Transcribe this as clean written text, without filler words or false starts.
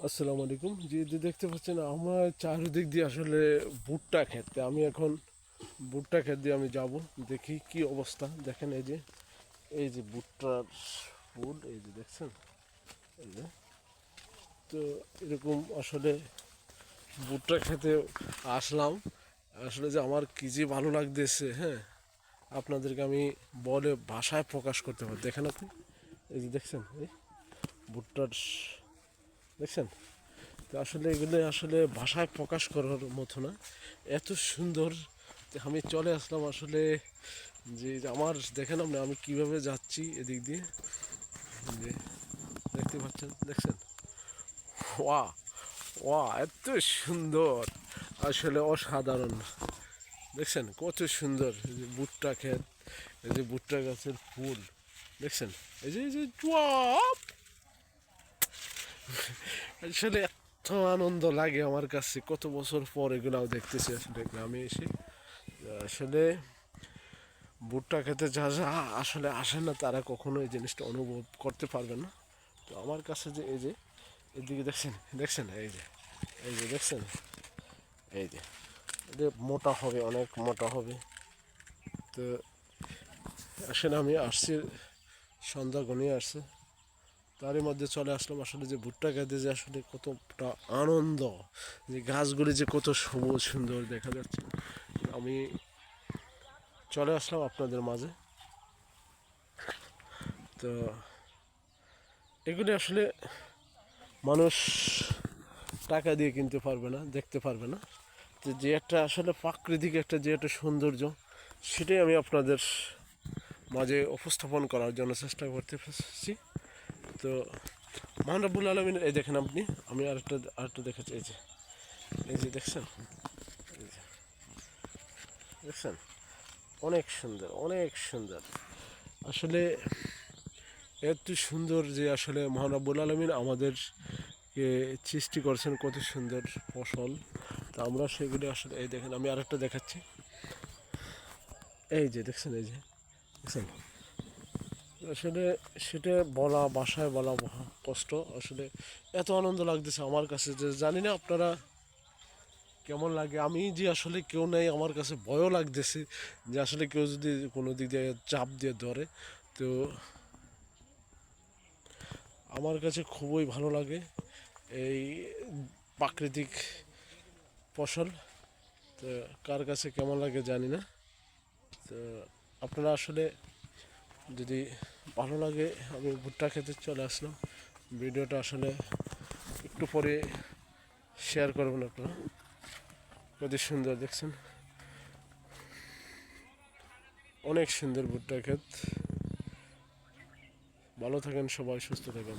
আসসালামু আলাইকুম। যে দেখতে পাচ্ছেন আমার চারিদিক দিয়ে আসলে ভুট্টা ক্ষেত। আমি এখন ভুট্টা ক্ষেত দিয়ে আমি যাব, দেখি কি অবস্থা। দেখেন এই যে ভুট্টার ফুল, এই যে দেখছেন, এই যে। তো এরকম আসলে ভুট্টা খেতে আসলাম। আসলে যে আমার কি যে ভালো লাগতেছে, হ্যাঁ, আপনাদেরকে আমি বলে ভাষায় প্রকাশ করতে পারি। দেখেন আপনি, এই যে দেখছেন, এই ভুট্টার, দেখছেন। তো আসলে এগুলো আসলে ভাষায় প্রকাশ করার মতো না, এত সুন্দর। তো আমি চলে আসলাম আসলে, যে আমার দেখেন আপনি আমি কিভাবে যাচ্ছি এদিক দিয়ে, যে দেখতে পাচ্ছেন, দেখছেন। ওয়া, ওয়া, এত সুন্দর, আসলে অসাধারণ। দেখছেন কত সুন্দর, এই যে ভুট্টা ক্ষেত, এই যে ভুট্টা গাছের ফুল, দেখছেন। এই যে জোয়াপ, আসলে এত আনন্দ লাগে আমার কাছে, কত বছর পর এগুলাও দেখতেছি আসলে গ্রামে এসে। আসলে ভুট্টা খেতে যা যা আসলে আসে না, তারা কখনো এই জিনিসটা অনুভব করতে পারবে না। তো আমার কাছে যে এই যে এদিকে দেখছেন, দেখছেন, এই যে দেখছেন, এই যে এটা মোটা হবে, অনেক মোটা হবে। তো আসলে আমি আসছি, সন্ধ্যা ঘনিয়ে আসছে, তারই মধ্যে চলে আসলাম আসলে যে ভুট্টা খেতে যে আসলে কতটা আনন্দ, যে গাছগুলি যে কত সবুজ সুন্দর দেখা যাচ্ছে। আমি চলে আসলাম আপনাদের মাঝে। তো এগুলি আসলে মানুষ টাকা দিয়ে কিনতে পারবে না, দেখতে পারবে না। তো যে একটা আসলে প্রাকৃতিক একটা যে একটা সৌন্দর্য, সেটাই আমি আপনাদের মাঝে উপস্থাপন করার জন্য চেষ্টা করতেছি। তো মহান রব্বুল আলমিনের, এই দেখেন আপনি, আমি আরেকটা দেখাচ্ছি, এই যে দেখছেন, এই যে দেখছেন, অনেক সুন্দর, অনেক সুন্দর। আসলে এত সুন্দর যে আসলে মহান রব্বুল আলমিন আমাদেরকে সৃষ্টি করেছেন কত সুন্দর ফসল। তা আমরা সেগুলি আসলে, এই দেখেন আমি আরেকটা দেখাচ্ছি, এই যে দেখছেন, এই যে দেখছেন। আসলে সেটা বলা, বাসায় বলা কষ্ট। আসলে এত আনন্দ লাগতেছে আমার কাছে, যে জানি না আপনারা কেমন লাগে। আমি যে আসলে কেউ নেই, আমার কাছে ভয়ও লাগতেছে যে আসলে কেউ যদি কোনো দিক দিয়ে চাপ দিয়ে ধরে। তো আমার কাছে খুবই ভালো লাগে এই প্রাকৃতিক ফসল। তো কার কাছে কেমন লাগে জানি না। তো আপনারা আসলে যদি ভালো লাগে, আমি ভুট্টা খেতে চলে আসলাম। ভিডিওটা আসলে একটু পরে শেয়ার করবেন আপনারা। কত সুন্দর দেখছেন, অনেক সুন্দর ভুট্টা ক্ষেত। ভালো থাকেন সবাই, সুস্থ থাকেন।